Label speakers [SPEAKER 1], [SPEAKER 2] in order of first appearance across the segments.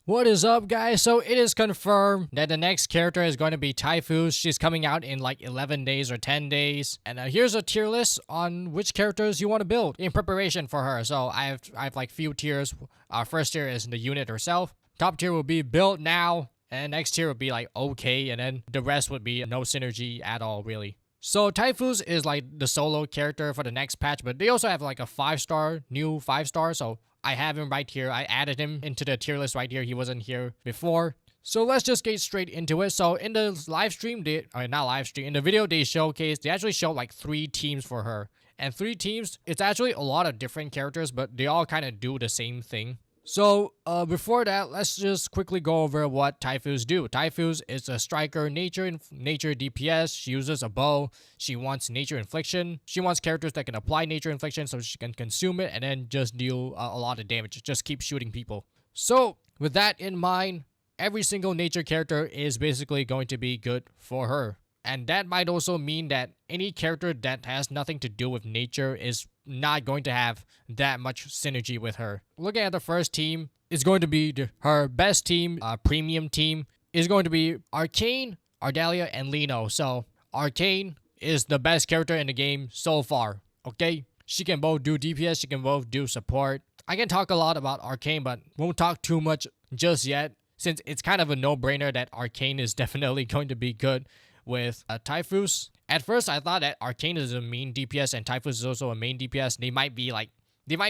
[SPEAKER 1] What is up, guys? So it is confirmed that the next character is going to be Typhus. She's coming out in like 11 days or 10 days. And here's a tier list on which characters you want to build in preparation for her. So I have like few tiers. Our first tier is the unit herself. Top tier will be build now. And next tier would be like okay. And then the rest would be no synergy at all, really. So Typhus is like the solo character for the next patch, but they also have like a 5-star, new 5-star. So I have him right here. I added him into the tier list right here. He wasn't here before. So let's just get straight into it. So in the live stream, not live stream, in the video they actually show like 3 teams for her. And 3 teams, it's actually a lot of different characters, but they all kind of do the same thing. So, before that, let's just quickly go over what Typhus do. Typhus is a striker, nature DPS. She uses a bow. She wants nature infliction. She wants characters that can apply nature infliction so she can consume it and then just deal a lot of damage. Just keep shooting people. So, with that in mind, every single nature character is basically going to be good for her. And that might also mean that any character that has nothing to do with nature is not going to have that much synergy with her. Looking at the first team, is going to be her best team, premium team, is going to be Arcane, Ardalia, and Lino. So Arcane is the best character in the game so far, okay? She can both do DPS, she can both do support. I can talk a lot about Arcane, but won't talk too much just yet, since it's kind of a no-brainer that Arcane is definitely going to be good with Typhus. At first, I thought that Arcane is a main DPS and Typhus is also a main DPS. They might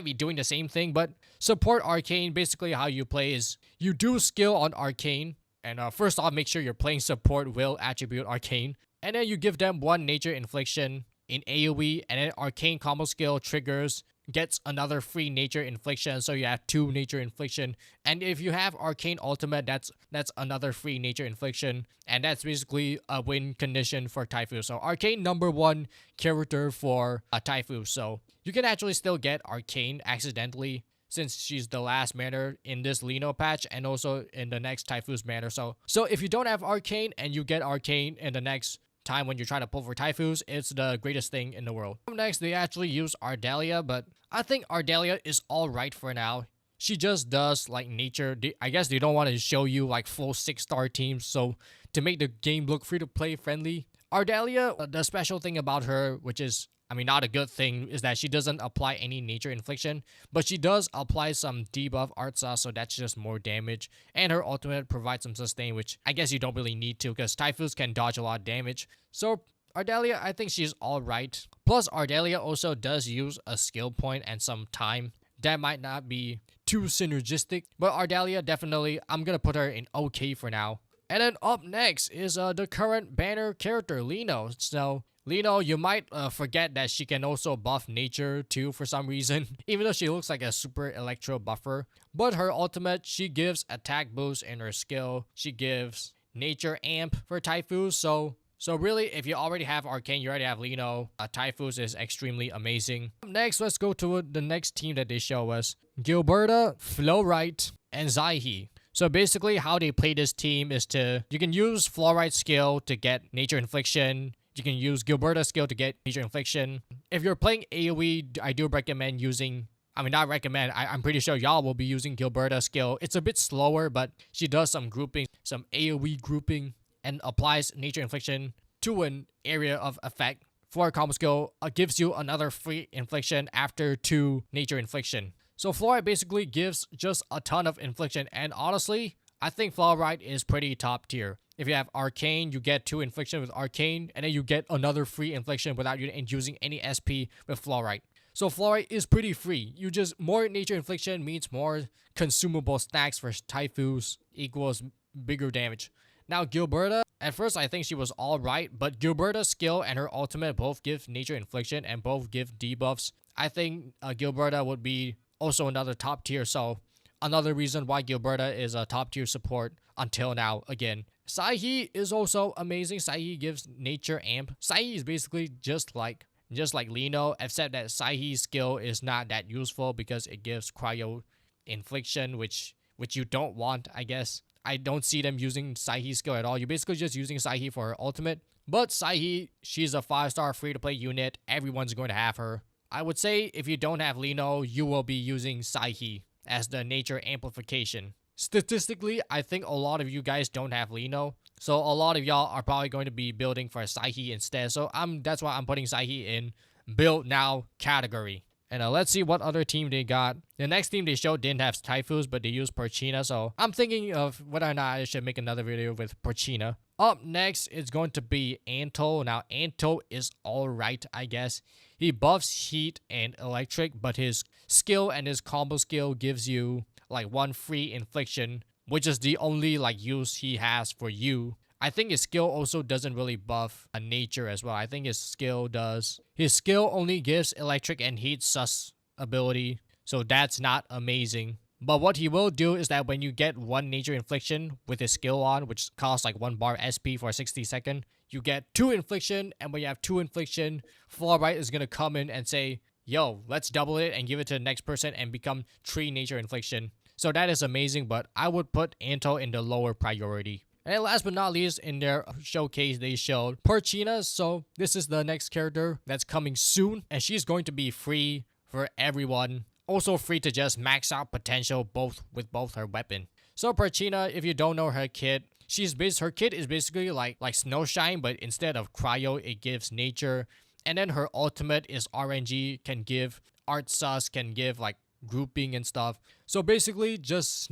[SPEAKER 1] be doing the same thing, but support Arcane, basically how you play is you do skill on Arcane, and first off, make sure you're playing support will attribute Arcane, and then you give them 1 nature infliction in AoE, and then Arcane combo skill triggers, gets another free nature infliction, so you have 2 nature infliction. And if you have Arcane ultimate, that's another free nature infliction, and that's basically a win condition for Typhus. So Arcane number 1 character for Typhus. So you can actually still get Arcane accidentally, since she's the last banner in this Lino patch and also in the next Typhus banner. So if you don't have Arcane and you get Arcane in the next time when you're trying to pull for Typhus, it's the greatest thing in the world. Next, they actually use Ardalia, but I think Ardalia is alright for now. She just does like nature. I guess they don't want to show you like full 6-star teams, so to make the game look free to play friendly. Ardalia, the special thing about her, which is, I mean, not a good thing, is that she doesn't apply any nature infliction, but she does apply some debuff art sauce, so that's just more damage. And her ultimate provides some sustain, which I guess you don't really need to, because Typhus can dodge a lot of damage. So Ardalia, I think she's alright. Plus, Ardalia also does use a skill point and some time. That might not be too synergistic, but Ardalia, definitely, I'm gonna put her in okay for now. And then up next is the current banner character, Lino. So Lino, you might forget that she can also buff nature too for some reason, even though she looks like a super electro buffer. But her ultimate, she gives attack boost in her skill. She gives nature amp for Typhus. So really, if you already have Arcane, you already have Lino. Typhus is extremely amazing. Next, let's go to the next team that they show us. Gilberta, Flowright, and Zyhe. So basically, how they play this team is you can use Flowright's skill to get nature infliction. You can use Gilberta's skill to get nature infliction. If you're playing AoE, I do recommend using, not recommend, I'm pretty sure y'all will be using Gilberta's skill. It's a bit slower, but she does some grouping, some AoE grouping, and applies nature infliction to an area of effect. For a combo skill, gives you another free infliction after 2 nature infliction. So Flowright basically gives just a ton of infliction, and honestly, I think Flowright is pretty top tier. If you have Arcane, you get 2 infliction with Arcane, and then you get another free infliction without using any SP with Flowright. So Flowright is pretty free. More nature infliction means more consumable stacks for Typhus equals bigger damage. Now Gilberta, at first I think she was alright, but Gilberta's skill and her ultimate both give nature infliction and both give debuffs. I think Gilberta would be also another top tier, so another reason why Gilberta is a top tier support until now again. Zyhe is also amazing. Zyhe gives nature amp. Zyhe is basically just like Lino, except that Zyhe's skill is not that useful because it gives cryo infliction, which you don't want, I guess. I don't see them using Zyhe's skill at all. You're basically just using Zyhe for her ultimate. But Zyhe, she's a 5-star free-to-play unit. Everyone's going to have her. I would say if you don't have Lino, you will be using Zyhe as the nature amplification. Statistically, I think a lot of you guys don't have Lino. So a lot of y'all are probably going to be building for Psyche instead. So that's why I'm putting Psyche in build now category. And let's see what other team they got. The next team they showed didn't have Typhus, but they used Porcina. So I'm thinking of whether or not I should make another video with Porcina. Up next is going to be Anto. Now Anto is alright, I guess. He buffs heat and electric, but his skill and his combo skill gives you like 1 free infliction, which is the only like use he has for you. I think his skill also doesn't really buff a nature as well. I think his skill does. His skill only gives electric and heat sus ability, so that's not amazing. But what he will do is that when you get 1 nature infliction with his skill on, which costs like 1 bar SP for 60 seconds, you get 2 infliction, and when you have 2 infliction, Far Right is gonna come in and say, yo, let's double it and give it to the next person and become 3 nature infliction. So that is amazing, but I would put Anto in the lower priority. And last but not least, in their showcase, they showed Porcina. So this is the next character that's coming soon, and she's going to be free for everyone. Also free to just max out potential with both her weapon. So Porcina, if you don't know her kit, her kit is basically like Snowshine, but instead of cryo, it gives nature. And then her ultimate is RNG, can give art sus, can give like grouping and stuff. So basically just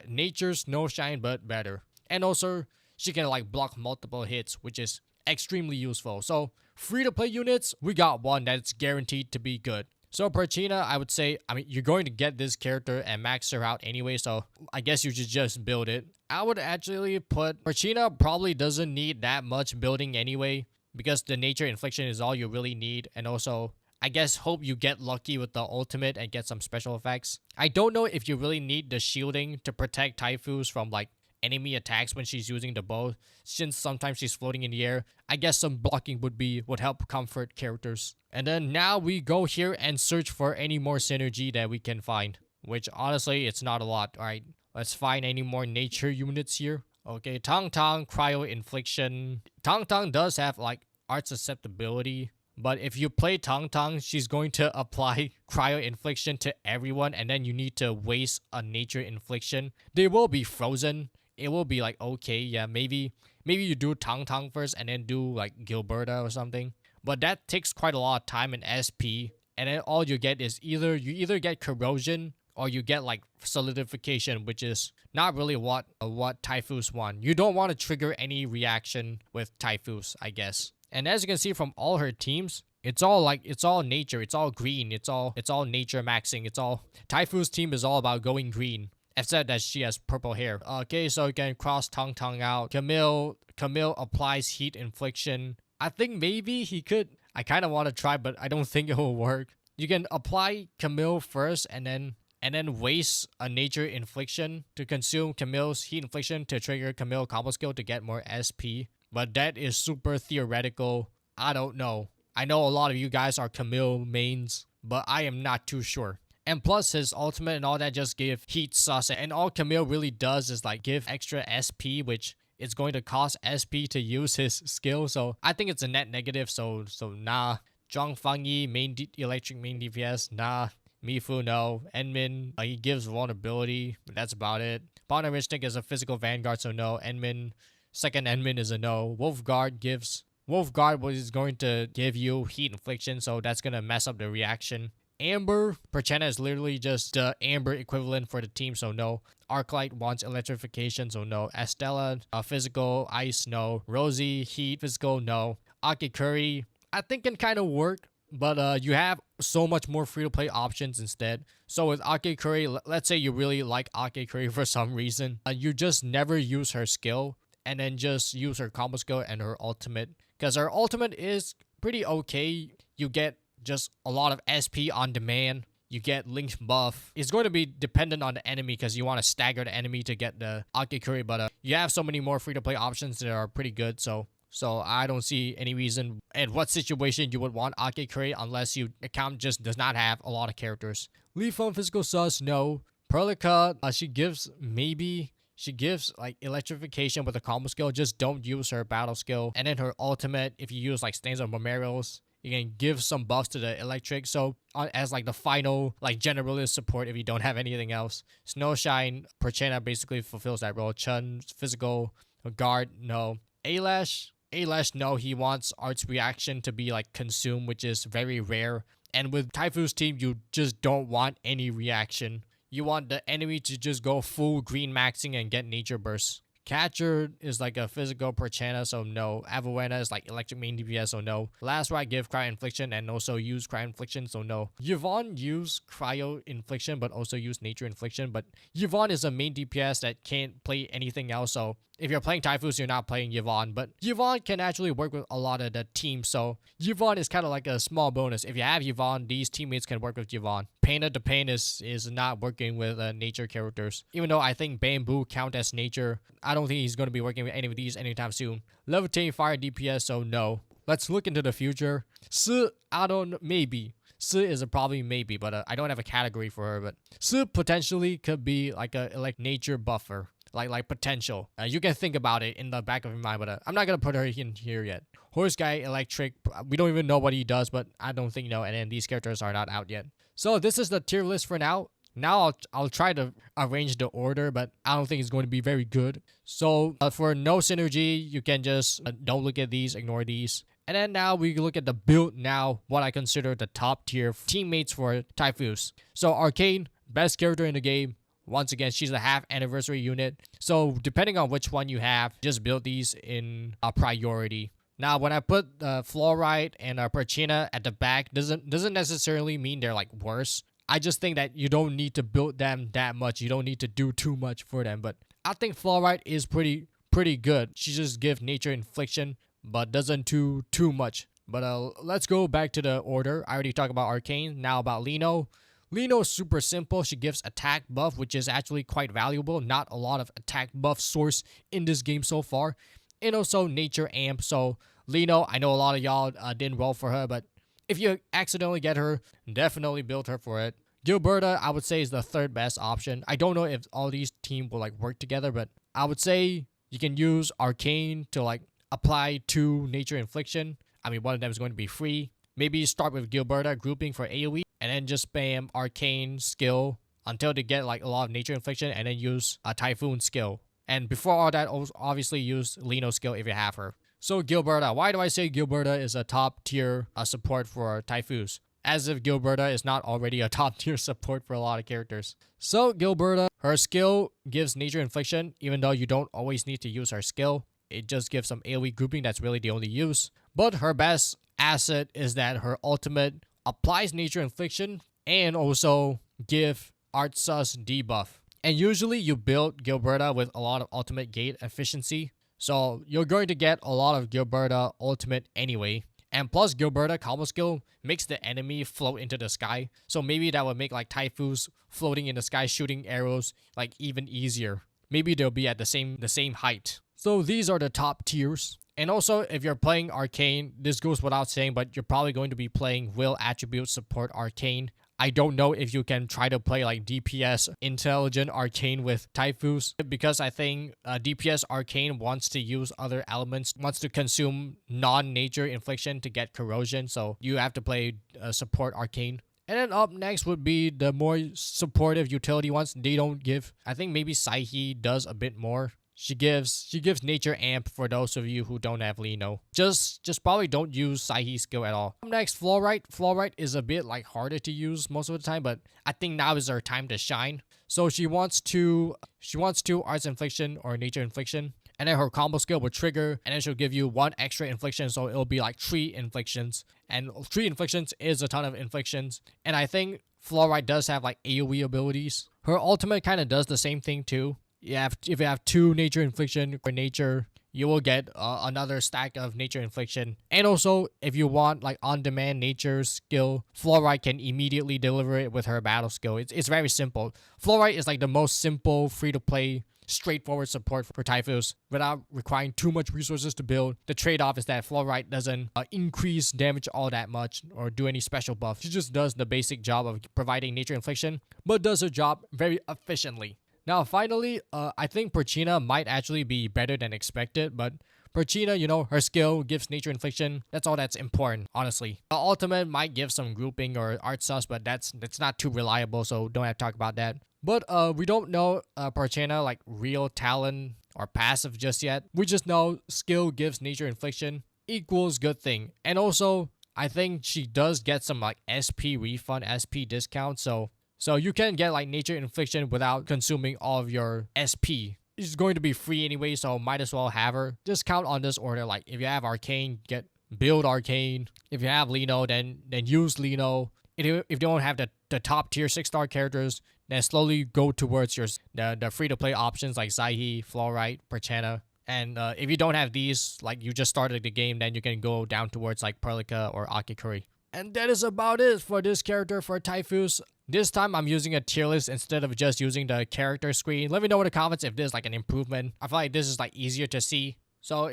[SPEAKER 1] nature Snowshine, but better. And also she can like block multiple hits, which is extremely useful. So free to play units, we got one that's guaranteed to be good. So Porcina, I would say, you're going to get this character and max her out anyway, so I guess you should just build it. I would actually put Porcina probably doesn't need that much building anyway, because the nature infliction is all you really need. And also, I guess hope you get lucky with the ultimate and get some special effects. I don't know if you really need the shielding to protect Typhus from like enemy attacks when she's using the bow, since sometimes she's floating in the air. I guess some blocking would help comfort characters. And then now we go here and search for any more synergy that we can find, which honestly it's not a lot. All right, let's find any more nature units here. Okay, Tang Tang cryo infliction. Tang Tang does have like art susceptibility, but if you play Tang Tang, she's going to apply cryo infliction to everyone, and then you need to waste a nature infliction. They will be frozen. It will be like, okay, yeah, maybe you do Tang Tang first and then do like Gilberta or something. But that takes quite a lot of time in SP, and then all you get is either get corrosion or you get like solidification, which is not really what Typhus want. You don't want to trigger any reaction with Typhus, I guess. And as you can see from all her teams, it's all nature, it's all green, it's all nature maxing, Typhus team is all about going green. Except that she has purple hair. Okay, so you can cross Tang Tang out. Camille applies heat infliction. I think maybe he could. I kind of want to try, but I don't think it will work. You can apply Camille first and then waste a nature infliction to consume Camille's heat infliction to trigger Camille combo skill to get more SP. But that is super theoretical. I don't know. I know a lot of you guys are Camille mains, but I am not too sure. And plus his ultimate and all that just give heat sus, and all Camille really does is like give extra SP, which is going to cost SP to use his skill. So I think it's a net negative, so nah. Zhang Fangyi, electric main DPS, nah. Mifu, no. Enmin, he gives vulnerability, but that's about it. Bonarishnik is a physical vanguard, so no. Enmin, second Enmin is a no. Wolfguard is going to give you heat infliction, so that's going to mess up the reaction. Amber, Porcina is literally just the Amber equivalent for the team, so no. Arknight wants electrification, so no. Estella, physical, ice, no. Rosie, heat, physical, no. Akikuri, I think can kind of work, but you have so much more free-to-play options instead. So with Akikuri, let's say you really like Akikuri for some reason, you just never use her skill, and then just use her combo skill and her ultimate. Because her ultimate is pretty okay. You get just a lot of SP on demand. You get Link's buff. It's going to be dependent on the enemy because you want to stagger the enemy to get the Akikuri, but you have so many more free-to-play options that are pretty good, so I don't see any reason in what situation you would want Akikuri unless your account just does not have a lot of characters. Li Feng physical sus, no. Perlica, she gives like electrification with a combo skill. Just don't use her battle skill. And then her ultimate, if you use like Stains of Memorials, You can give some buffs to the electric, so as like the final like generalist support if you don't have anything else. Snowshine Perchena basically fulfills that role. Chun's physical guard, no. Alash, no, he wants Art's reaction to be like consumed, which is very rare. And with Typhoeus team, you just don't want any reaction. You want the enemy to just go full green maxing and get nature bursts. Catcher is like a physical Perchena, so no. Avelena is like electric main DPS, so no. Last right give Cryo Infliction and also use Cryo Infliction, so no. Yvonne use Cryo Infliction but also use Nature Infliction, but Yvonne is a main DPS that can't play anything else, so if you're playing Typhoeus, you're not playing Yvonne, but Yvonne can actually work with a lot of the team, so Yvonne is kind of like a small bonus. If you have Yvonne, these teammates can work with Yvonne. Pain of the Pain is not working with nature characters. Even though I think Bamboo count as nature, I don't think he's going to be working with any of these anytime soon. Levitating Fire DPS, so no. Let's look into the future. Si, I don't know, maybe. Si is a probably maybe, but I don't have a category for her, but Si potentially could be like a nature buffer. Like potential. You can think about it in the back of your mind, but I'm not gonna put her in here yet. Horse Guy Electric, we don't even know what he does, but I don't think and then these characters are not out yet. So this is the tier list for now. Now I'll try to arrange the order, but I don't think it's going to be very good. So for no synergy, you can just don't look at these, ignore these. And then now we look at the build now, what I consider the top tier teammates for Typhoeus. So Arcane, best character in the game. Once again, she's a half anniversary unit. So depending on which one you have, just build these in a priority. Now, when I put Fluorite and Perchena at the back, doesn't necessarily mean they're like worse. I just think that you don't need to build them that much. You don't need to do too much for them. But I think Fluorite is pretty good. She just gives nature infliction, but doesn't do too much. But let's go back to the order. I already talked about Arcane. Now about Lino. Lino's super simple. She gives attack buff, which is actually quite valuable. Not a lot of attack buff source in this game so far. And also nature amp. So Lino, I know a lot of y'all didn't roll for her, but if you accidentally get her, definitely build her for it. Gilberta, I would say, is the third best option. I don't know if all these teams will like work together, but I would say you can use Arcane to like apply 2 nature infliction. I mean, one of them is going to be free. Maybe start with Gilberta grouping for AoE and then just spam Arcane skill until they get like a lot of nature infliction and then use a Typhoon skill. And before all that, obviously use Lino skill if you have her. So Gilberta, why do I say Gilberta is a top tier support for Typhoeus? As if Gilberta is not already a top tier support for a lot of characters. So Gilberta, her skill gives nature infliction even though you don't always need to use her skill. It just gives some AoE grouping, that's really the only use. But her best asset is that her ultimate applies nature infliction and also give art sus debuff. And usually you build Gilberta with a lot of ultimate gate efficiency. So you're going to get a lot of Gilberta ultimate anyway. And plus Gilberta combo skill makes the enemy float into the sky. So maybe that would make like Typhoeus floating in the sky shooting arrows like even easier. Maybe they'll be at the same height. So these are the top tiers. And also, if you're playing Arcane, this goes without saying, but you're probably going to be playing Will Attribute Support Arcane. I don't know if you can try to play like DPS Intelligent Arcane with Typhoeus, because I think DPS Arcane wants to use other elements, wants to consume non-nature infliction to get corrosion, so you have to play Support Arcane. And then up next would be the more supportive utility ones. They don't give, I think maybe Psyche does a bit more. She gives nature amp for those of you who don't have Lino. Just probably don't use Psyche skill at all. Next, Fluorite. Fluorite is a bit like harder to use most of the time, but I think now is her time to shine. So she wants to Arts Infliction or Nature Infliction, and then her combo skill will trigger, and then she'll give you 1 extra infliction, so it'll be like 3 inflictions. And 3 inflictions is a ton of inflictions. And I think Fluorite does have like AoE abilities. Her ultimate kind of does the same thing too. If you have 2 nature infliction for nature, you will get another stack of nature infliction. And also, if you want like on-demand nature skill, Fluorite can immediately deliver it with her battle skill. It's very simple. Fluorite is like the most simple, free-to-play, straightforward support for Typhoeus without requiring too much resources to build. The trade-off is that Fluorite doesn't increase damage all that much or do any special buff. She just does the basic job of providing nature infliction, but does her job very efficiently. Now, finally, I think Perchena might actually be better than expected, but Perchina, you know, her skill gives nature infliction. That's all that's important, honestly. The ultimate might give some grouping or art sus, but that's not too reliable, so don't have to talk about that. But we don't know Perchina like real talent or passive just yet. We just know skill gives nature infliction equals good thing. And also, I think she does get some like SP refund, SP discount. So you can get like nature infliction without consuming all of your SP. It's going to be free anyway, so might as well have her. Just count on this order. Like if you have Arcane, build Arcane. If you have Lino, then use Lino. If you don't have the top tier 6-star characters, then slowly go towards the free to play options like Zaihi, Fluorite, Perchana. And if you don't have these, like you just started the game, then you can go down towards like Perlica or Akikuri. And that is about it for this character for Typhoeus. This time I'm using a tier list instead of just using the character screen. Let me know in the comments if there's like an improvement. I feel like this is like easier to see. So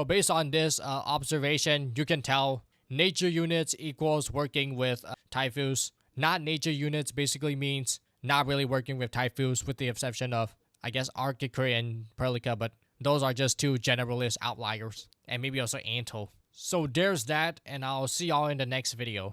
[SPEAKER 1] based on this observation, you can tell nature units equals working with Typhoeus. Not nature units basically means not really working with Typhoeus, with the exception of, I guess, Akikuri and Perlica, but those are just two generalist outliers. And maybe also Anto. So there's that, and I'll see y'all in the next video.